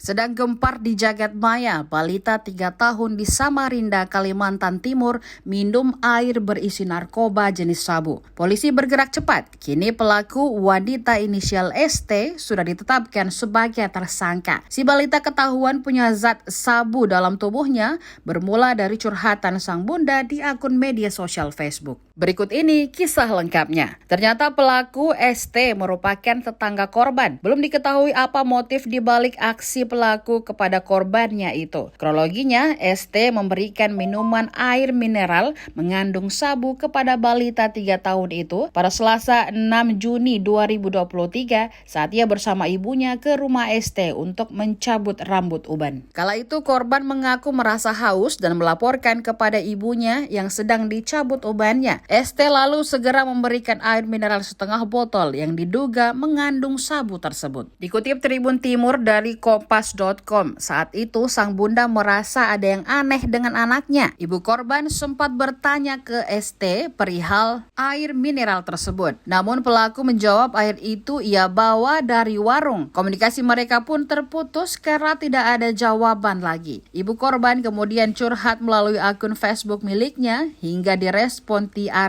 Sedang gempar di jagat maya, balita 3 tahun di Samarinda, Kalimantan Timur minum air berisi narkoba jenis sabu. Polisi bergerak cepat. Kini pelaku wanita inisial ST sudah ditetapkan sebagai tersangka. Si balita ketahuan punya zat sabu dalam tubuhnya bermula dari curhatan sang bunda di akun media sosial Facebook. Berikut ini kisah lengkapnya. Ternyata pelaku ST merupakan tetangga korban. Belum diketahui apa motif dibalik aksi pelaku kepada korbannya itu. Kronologinya, ST memberikan minuman air mineral mengandung sabu kepada balita 3 tahun itu pada Selasa 6 Juni 2023 saat ia bersama ibunya ke rumah ST untuk mencabut rambut uban. Kala itu korban mengaku merasa haus dan melaporkan kepada ibunya yang sedang dicabut ubannya. ST lalu segera memberikan air mineral setengah botol yang diduga mengandung sabu tersebut. Dikutip Tribun Timur dari Kompas.com, saat itu sang bunda merasa ada yang aneh dengan anaknya. Ibu korban sempat bertanya ke ST perihal air mineral tersebut. Namun pelaku menjawab air itu ia bawa dari warung. Komunikasi mereka pun terputus karena tidak ada jawaban lagi. Ibu korban kemudian curhat melalui akun Facebook miliknya hingga direspon TRC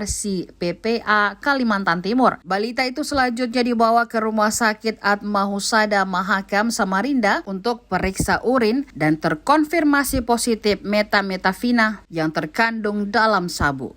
PPA Kalimantan Timur. Balita itu selanjutnya dibawa ke Rumah Sakit Atmahusada Mahakam Samarinda untuk periksa urin dan terkonfirmasi positif metamfetamina yang terkandung dalam sabu.